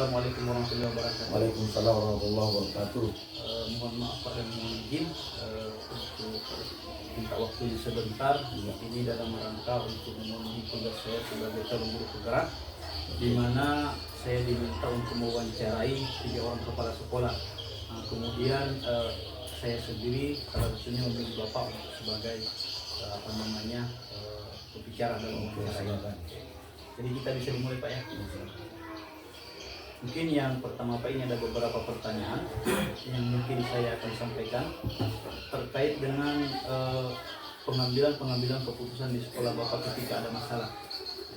Assalamualaikum warahmatullahi wabarakatuh. Waalaikumsalam warahmatullahi wabarakatuh. Mohon maaf Pak dan mohon izin untuk minta waktu sebentar. Ini dalam rangka untuk memenuhi tugas saya sebagai calon guru penggerak, di mana saya diminta untuk mewawancarai 3 orang kepala sekolah. Nah, kemudian saya sendiri salah satunya memilih Bapak untuk sebagai pembicara dalam wawancara ini. Jadi kita bisa dimulai Pak ya. Mungkin yang pertama Pak, ini ada beberapa pertanyaan yang mungkin saya akan sampaikan terkait dengan pengambilan keputusan di sekolah Bapak ketika ada masalah.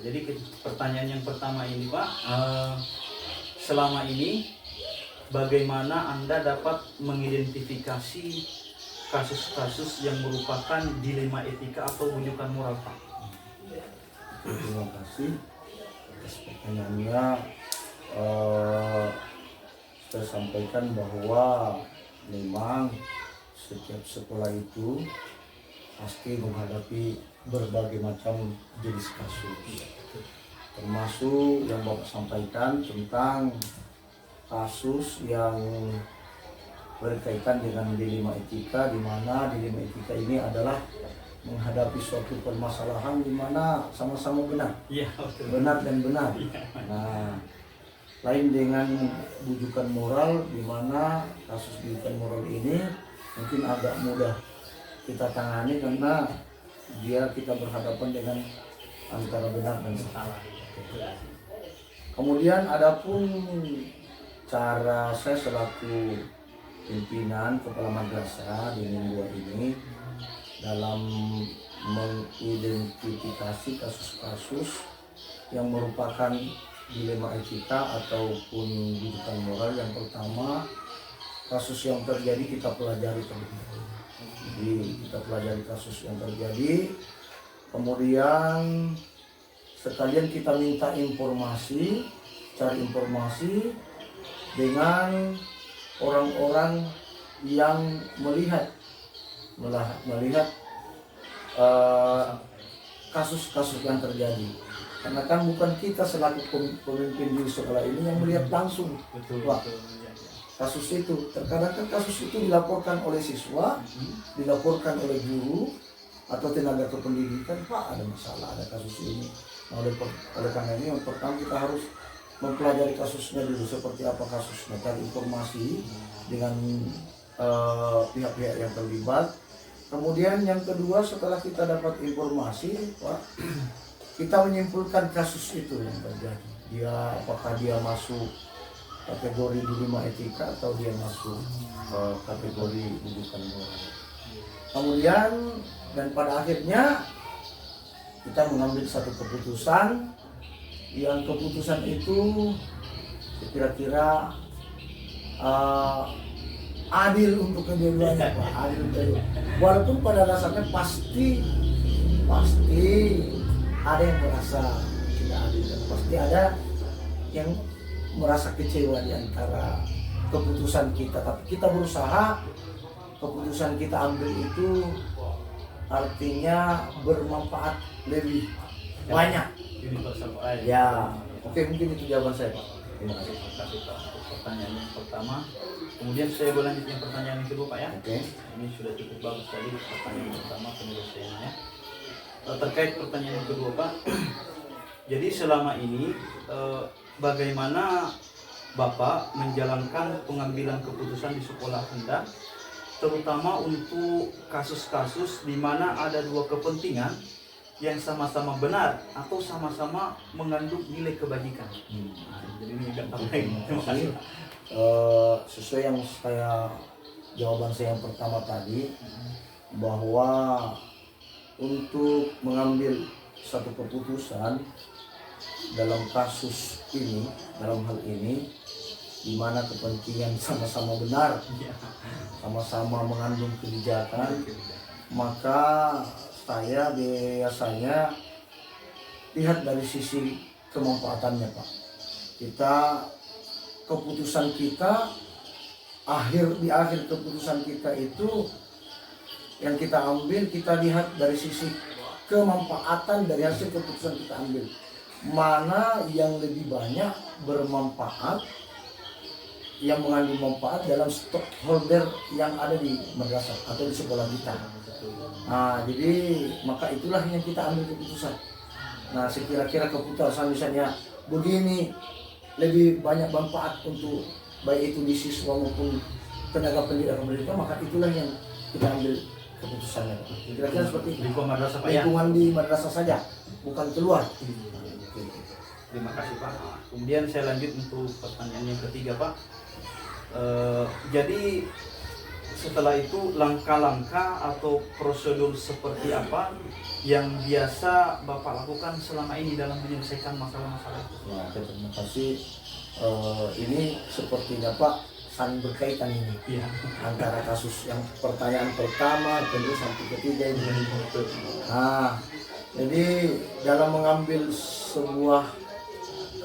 Jadi pertanyaan yang pertama ini Pak, selama ini bagaimana Anda dapat mengidentifikasi kasus-kasus yang merupakan dilema etika atau bujukan moral Pak? Terima kasih atas pertanyaannya. Saya sampaikan bahwa memang setiap sekolah itu pasti menghadapi berbagai macam jenis kasus, termasuk yang Bapak sampaikan tentang kasus yang berkaitan dengan dilema etika, di mana dilema etika ini adalah menghadapi suatu permasalahan di mana sama-sama benar, Iya, betul. benar dan benar. Nah, lain dengan bujukan moral, di mana kasus bujukan moral ini mungkin agak mudah kita tangani karena kita berhadapan dengan antara benar dan salah. Kemudian adapun cara saya selaku pimpinan kepala madrasah di minggu ini dalam mengidentifikasi kasus-kasus yang merupakan dilema etika ataupun bujukan moral, yang pertama kasus yang terjadi kita pelajari terlebih dahulu. Jadi kita pelajari kasus yang terjadi, kemudian sekalian kita minta informasi, cari informasi dengan orang-orang yang melihat kasus-kasus yang terjadi. Karena kan bukan kita selaku pemimpin di sekolah ini yang melihat langsung kasus itu. Terkadang kan kasus itu dilaporkan oleh siswa, dilaporkan oleh guru atau tenaga kependidikan, Pak ada masalah, ada kasus ini. Nah, oleh karena ini yang pertama kita harus mempelajari kasusnya dulu, seperti apa kasusnya, cari informasi dengan pihak-pihak yang terlibat. Kemudian yang kedua, setelah kita dapat informasi, Pak, kita menyimpulkan kasus itu yang terjadi. Apakah dia masuk kategori dilema etika atau dia masuk kategori bujukan moral. Kemudian dan pada akhirnya kita mengambil satu keputusan, yang keputusan itu kira-kira adil untuk kedua-duanya, Pak. Adil untuk walaupun pada dasarnya pasti ada yang merasa tidak adil, dan pasti ada yang merasa kecewa di antara keputusan kita. Tapi kita berusaha keputusan kita ambil itu artinya bermanfaat lebih banyak. Ya, oke, mungkin itu jawaban saya, Pak. Terima kasih Pak untuk pertanyaan yang pertama. Kemudian saya berlanjut yang pertanyaan yang kedua Pak ya. Oke. Ini sudah cukup bagus tadi pertanyaan yang pertama, penyelesaiannya. Terkait pertanyaan yang kedua Pak, jadi selama ini bagaimana Bapak menjalankan pengambilan keputusan di sekolah Anda, terutama untuk kasus-kasus di mana ada dua kepentingan yang sama-sama benar atau sama-sama mengandung nilai kebajikan. Nah, jadi ini agak penting. Terima kasih. Sesuai yang jawaban saya yang pertama tadi, bahwa untuk mengambil satu keputusan dalam kasus ini, dalam hal ini, di mana kepentingan sama-sama benar, sama-sama mengandung kebijakan, maka saya biasanya lihat dari sisi kemanfaatannya, Pak. Keputusan kita di akhir keputusan kita itu yang kita ambil, kita lihat dari sisi kemanfaatan dari hasil keputusan kita ambil, mana yang lebih banyak bermanfaat yang mengandung manfaat dalam stockholder yang ada di madrasah atau di sekolah kita. Nah, jadi maka itulah yang kita ambil keputusan. Nah, sekira-kira keputusan misalnya begini lebih banyak manfaat untuk baik itu di siswa maupun tenaga pendidikan, maka itulah yang kita ambil keputusannya. Kira-kira seperti itu. Lingkungan madrasah Pak ya. Lingkungan di madrasah saja, bukan keluar. Terima kasih Pak. Kemudian saya lanjut untuk pertanyaan yang ketiga Pak. Jadi setelah itu langkah-langkah atau prosedur seperti apa yang biasa Bapak lakukan selama ini dalam menyelesaikan masalah-masalah itu? Ya, terima kasih. Ini sepertinya Pak saling berkaitan ini. Iya. Antara kasus yang pertanyaan pertama kedua sampai ketiga ini. Nah, jadi dalam mengambil sebuah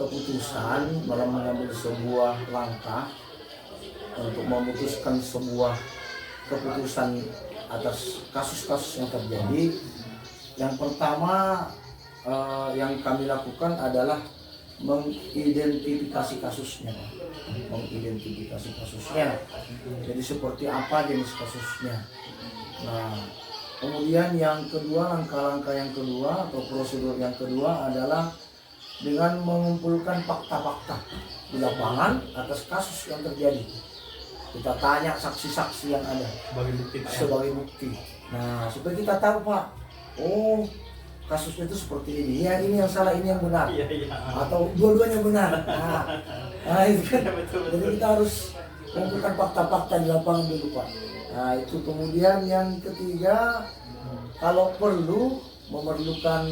keputusan, dalam mengambil sebuah langkah untuk memutuskan sebuah keputusan atas kasus-kasus yang terjadi, yang pertama yang kami lakukan adalah mengidentifikasi kasusnya. Mengidentifikasi kasusnya. Jadi seperti apa jenis kasusnya. Nah, kemudian yang kedua, langkah-langkah yang kedua atau prosedur yang kedua adalah dengan mengumpulkan fakta-fakta di lapangan atas kasus yang terjadi. Kita tanya saksi-saksi yang ada sebagai bukti. Nah, supaya kita tahu Pak, oh kasusnya itu seperti ini. Ya, ini yang salah, ini yang benar. Iya, iya. Atau dua-duanya benar. Nah, itu kan. Jadi kita harus mengumpulkan fakta-fakta di lapangan dulu Pak. Nah, itu kemudian yang ketiga, kalau perlu memerlukan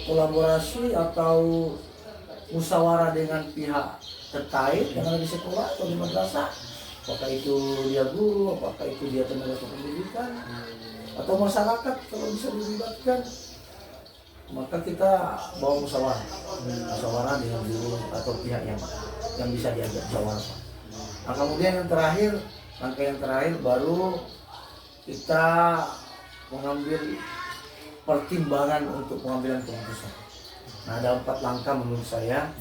kolaborasi atau musyawarah dengan pihak terkait yang ada di sekolah atau di madrasah, apakah itu dia guru, apakah itu dia tenaga pendidikan atau masyarakat, kalau bisa dilibatkan maka kita bawa musyawarah dengan guru atau pihak yang bisa diajak musyawarah. Nah, kemudian yang terakhir, langkah yang terakhir baru kita mengambil pertimbangan untuk pengambilan keputusan. Nah, ada 4 langkah menurut saya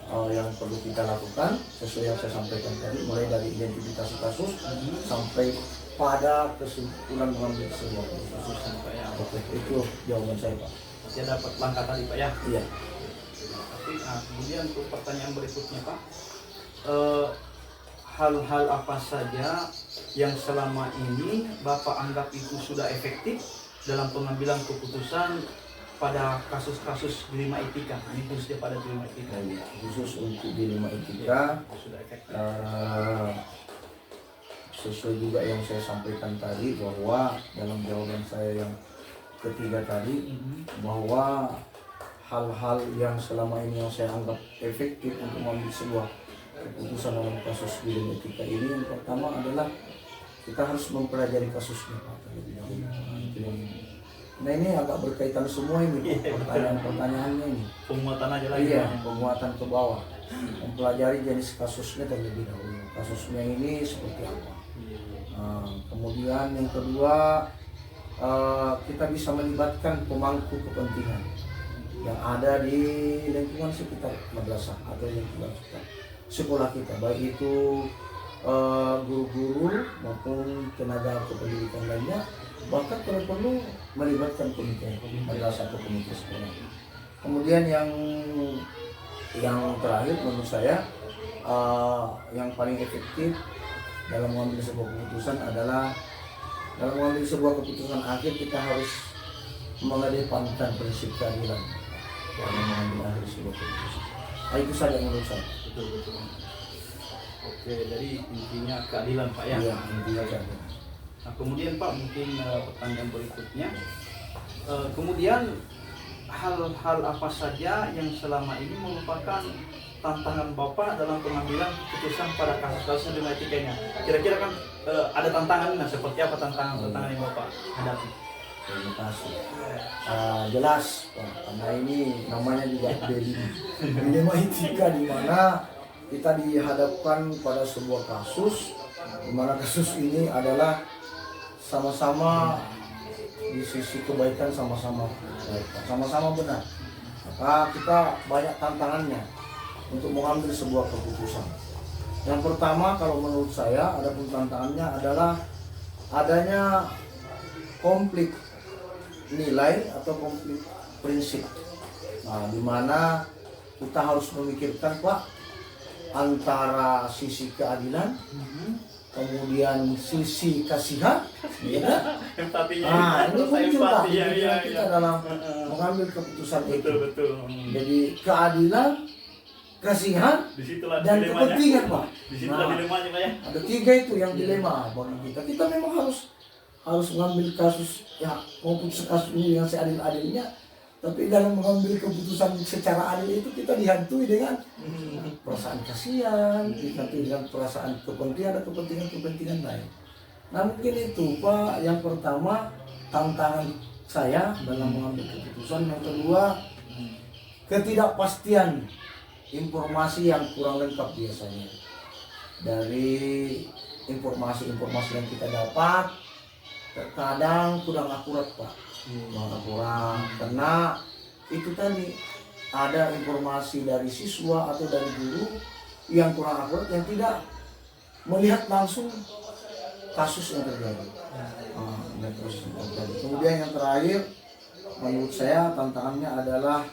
yang perlu kita lakukan sesuai yang saya sampaikan tadi, mulai dari identifikasi kasus sampai pada kesimpulan mengambil sebuah keputusan. Oke, itu jawaban saya Pak. Masih dapat langkah tadi Pak ya? Iya. Tapi kemudian untuk pertanyaan berikutnya Pak, hal-hal apa saja yang selama ini Bapak anggap itu sudah efektif dalam pengambilan keputusan pada kasus-kasus dilema etika, ini khususnya pada dilema etika. Khusus untuk dilema etika Sudah efektif. Sesuai juga yang saya sampaikan tadi, bahwa dalam jawaban saya yang ketiga tadi, bahwa hal-hal yang selama ini yang saya anggap efektif untuk mengambil sebuah keputusan dalam kasus dilema etika ini, yang pertama adalah kita harus mempelajari kasusnya Pak, terlebih dahulu. Nah, ini agak berkaitan semua ini pertanyaan-pertanyaannya ini. Penguatan aja lagi. Iya, penguatan ke bawah. Mempelajari jenis kasusnya terlebih dahulu. Kasusnya ini seperti apa. Kemudian yang kedua, kita bisa melibatkan pemangku kepentingan yang ada di lingkungan sekitar madrasah atau lingkungan sekolah kita, baik itu guru-guru maupun tenaga kependidikan lainnya, bahkan kalau perlu melibatkan komite madrasah atau komite sekolah. Kemudian yang terakhir menurut saya, yang paling efektif dalam mengambil sebuah keputusan adalah dalam mengambil sebuah keputusan akhir kita harus mengedepankan prinsip keadilan dalam mengambil akhir sebuah keputusan. Nah, itu saja menurut saya. Betul. Oke, jadi intinya keadilan Pak ya. Iya, intinya keadilan. Nah, kemudian Pak, mungkin pertanyaan berikutnya, kemudian hal-hal apa saja yang selama ini merupakan tantangan Bapak dalam pengambilan keputusan pada kasus-kasus dilema etikanya? Kira-kira kan ada tantangan, nah seperti apa tantangan yang Bapak hadapi? Terima kasih. Jelas Pak, karena ini namanya juga dilema etika, di mana kita dihadapkan pada sebuah kasus, di mana kasus ini adalah sama-sama di sisi kebaikan, sama-sama baik, sama-sama benar. Maka kita banyak tantangannya untuk mengambil sebuah keputusan. Yang pertama kalau menurut saya adapun tantangannya adalah adanya konflik nilai atau konflik prinsip. Nah, di mana kita harus memikirkan Pak antara sisi keadilan, kemudian sisi kasihan, ya kan? Empatinya. Nah, ini muncul Pak di ya, pikiran kita dalam mengambil keputusan itu. Betul. Jadi keadilan, kasihan, Disitulah dan dilemanya. kepentingan Pak. Disitulah Nah, dilemanya Pak ya. ada 3 itu yang dilema bagi kita. Kita memang harus mengambil kasus ya memutus kasus ini dengan seadil-adilnya. Tapi dalam mengambil keputusan secara adil itu kita dihantui dengan perasaan kasihan, dihantui dengan perasaan kepentingan dan kepentingan lain. Nah mungkin itu Pak yang pertama tantangan saya dalam mengambil keputusan. Yang kedua ketidakpastian informasi yang kurang lengkap biasanya. Dari informasi-informasi yang kita dapat terkadang kurang akurat Pak. Kurang karena itu tadi ada informasi dari siswa atau dari guru yang kurang akurat, yang tidak melihat langsung kasus yang terjadi. Kemudian yang terakhir menurut saya tantangannya adalah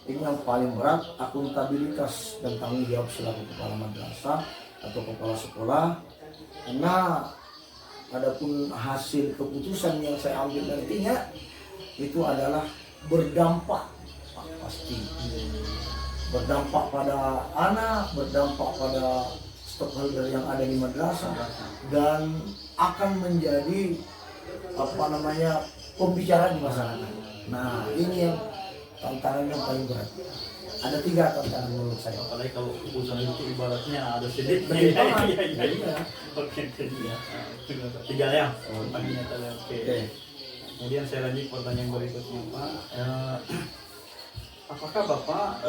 ini yang paling berat, akuntabilitas dan tanggung jawab selaku kepala madrasah atau kepala sekolah. Karena adapun hasil keputusan yang saya ambil nantinya itu adalah berdampak pasti berdampak pada anak, berdampak pada stakeholder yang ada di madrasah, dan akan menjadi pembicaraan di masyarakat. Nah ini yang tantangan yang paling berat. Ada 3 tantangan menurut saya. Apalagi kalau keputusan itu ibaratnya ada sedikit. Iya. Oke. 3 ya. Pertanyaannya tadi. Oke. Kemudian saya lanjut pertanyaan berikutnya Pak. Apakah Bapak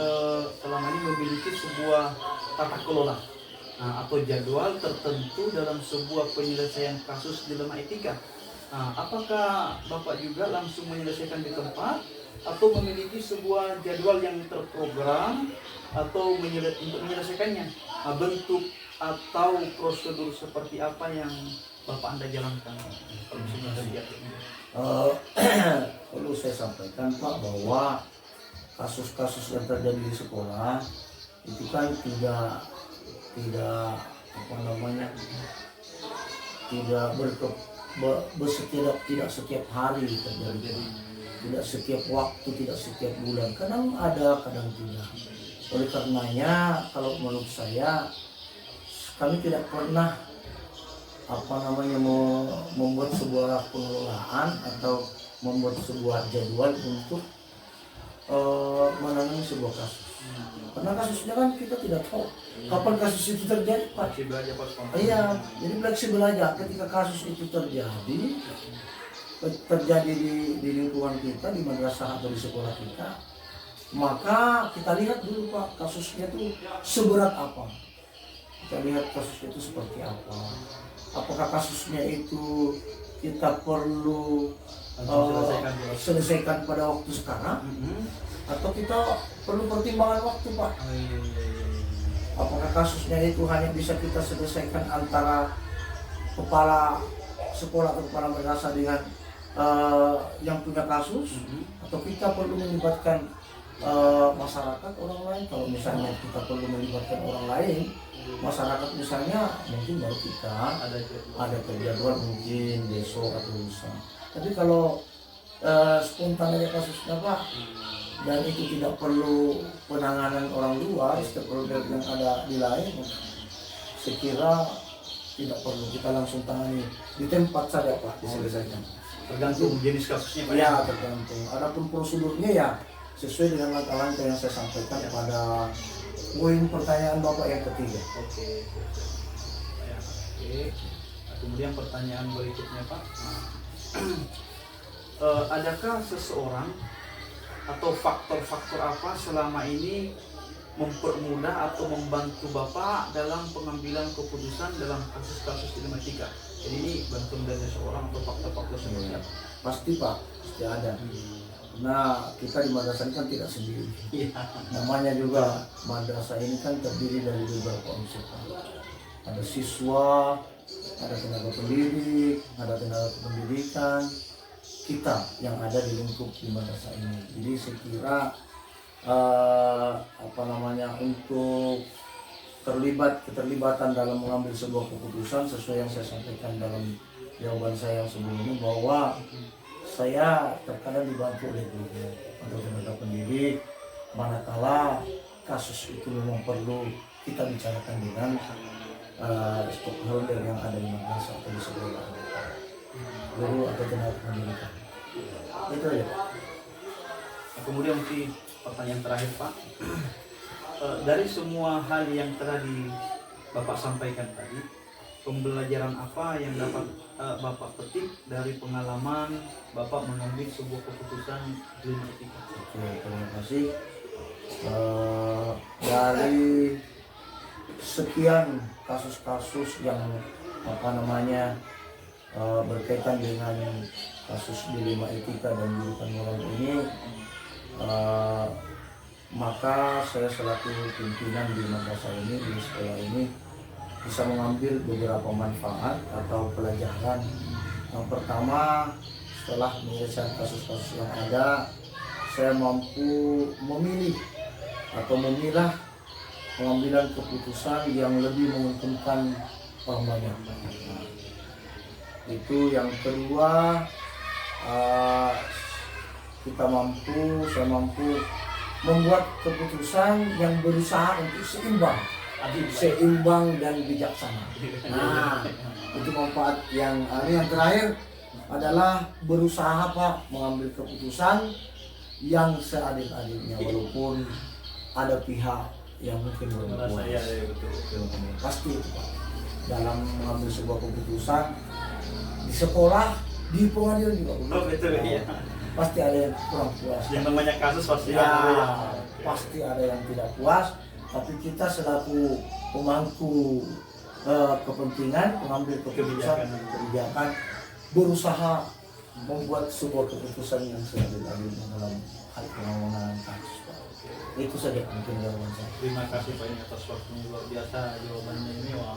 selama ini memiliki sebuah tata kelola atau jadwal tertentu dalam sebuah penyelesaian kasus dilema etika? Apakah Bapak juga langsung menyelesaikan di tempat atau memiliki sebuah jadwal yang terprogram atau untuk menyelesaikannya? Bentuk atau prosedur seperti apa yang Bapak Anda jalankan? Perlu saya sampaikan Pak bahwa kasus-kasus yang terjadi di sekolah itu kan tidak setiap hari terjadi, tidak setiap waktu, tidak setiap bulan, kadang ada kadang tidak. Oleh karenanya kalau menurut saya kami tidak pernah membuat sebuah pengelolaan atau membuat sebuah jadwal untuk menangani sebuah kasus. Karena kasusnya kan kita tidak tahu kapan kasus itu terjadi Pak. Iya, jadi fleksibel aja. Ketika kasus itu terjadi di lingkungan kita, di madrasah atau di sekolah kita, maka kita lihat dulu Pak kasusnya itu seberat apa. Kita lihat kasusnya itu seperti apa. Apakah kasusnya itu kita perlu selesaikan pada waktu sekarang, atau kita perlu pertimbangan waktu Pak. Apakah kasusnya itu hanya bisa kita selesaikan antara kepala sekolah atau kepala madrasah dengan yang punya kasus, atau kita perlu melibatkan masyarakat, orang lain. Kalau misalnya kita perlu melibatkan orang lain, masyarakat misalnya, mungkin baru kita ada terjadwal mungkin besok atau lusa. Tapi kalau spontan aja kasusnya Pak, dan itu tidak perlu penanganan orang luar, stakeholder yang ada di lain, saya kira tidak perlu, kita langsung tangani di tempat saja Pak, diselesaikan. Tergantung jenis kasusnya Pak. Ya, tergantung. Adapun prosedurnya ya sesuai dengan langkah-langkah yang saya sampaikan pada poin pertanyaan Bapak yang ketiga. Oke. Kemudian pertanyaan berikutnya Pak. Adakah seseorang atau faktor-faktor apa selama ini mempermudah atau membantu Bapak dalam pengambilan keputusan dalam kasus-kasus dilema etika? Jadi ini bantuan dari seseorang atau faktor-faktor seperti apa? Pasti Pak, pasti ada. Karena kita di madrasah ini kan tidak sendiri. Iya. Namanya juga madrasah ini kan terdiri dari beberapa unsur. Ada siswa, ada tenaga pendidik, ada tenaga pendidikan, kita yang ada di lingkup di madrasah ini. Jadi saya kira untuk keterlibatan dalam mengambil sebuah keputusan sesuai yang saya sampaikan dalam jawaban saya yang sebelumnya, bahwa saya terkadang dibantu oleh guru atau tenaga pendidik manakala kasus itu memang perlu kita bicarakan dengan stakeholder yang ada di madrasah atau di sekolah, guru atau tenaga pendidikan. Itu aja. Kemudian mungkin pertanyaan terakhir Pak, dari semua hal yang telah Bapak sampaikan tadi, pembelajaran apa yang dapat Bapak petik dari pengalaman Bapak mengambil sebuah keputusan genetika? Oke, terima kasih. Dari sekian kasus-kasus yang berkaitan dengan kasus dilema etika dan jurusan moral ini, maka saya selaku pimpinan di madrasah ini, di sekolah ini, bisa mengambil beberapa manfaat atau pelajaran. Yang pertama, setelah menyelesaikan kasus-kasus yang ada, saya mampu memilih atau memilah pengambilan keputusan yang lebih menguntungkan orang banyak. Itu yang kedua, saya mampu membuat keputusan yang berusaha untuk seimbang dan bijaksana. Nah, itu manfaat yang terakhir adalah berusaha Pak mengambil keputusan yang seadil-adilnya, walaupun ada pihak yang mungkin belum puas. Pasti itu Pak, dalam mengambil sebuah keputusan di sekolah, di pengadilan juga pasti ada yang kurang puas. Yang namanya kasus pasti pasti ada yang tidak puas, tapi kita selaku pemangku kepentingan, pengambil kebijakan berusaha membuat sebuah keputusan yang seadil-adilnya dalam hal penanganan kasus. Itu saja mungkin jawaban saya. Terima kasih banyak atas waktunya, luar biasa jawabannya ini. Wah,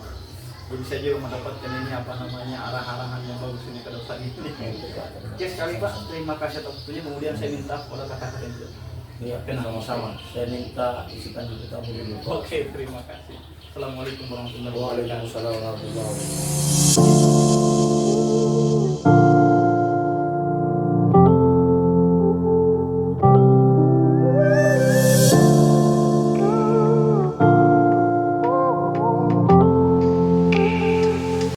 jadi saya juga mendapatkan ini arah-arahan yang bagus ini ke depan ini. Oke sekali Pak, terima kasih atas waktunya. Kemudian saya minta kepada kata-kata itu. Iya, sama-sama. Saya minta isikan dulu kamu dulu. Oke, terima kasih. Assalamualaikum warahmatullahi wabarakatuh. Waalaikumsalam warahmatullahi wabarakatuh.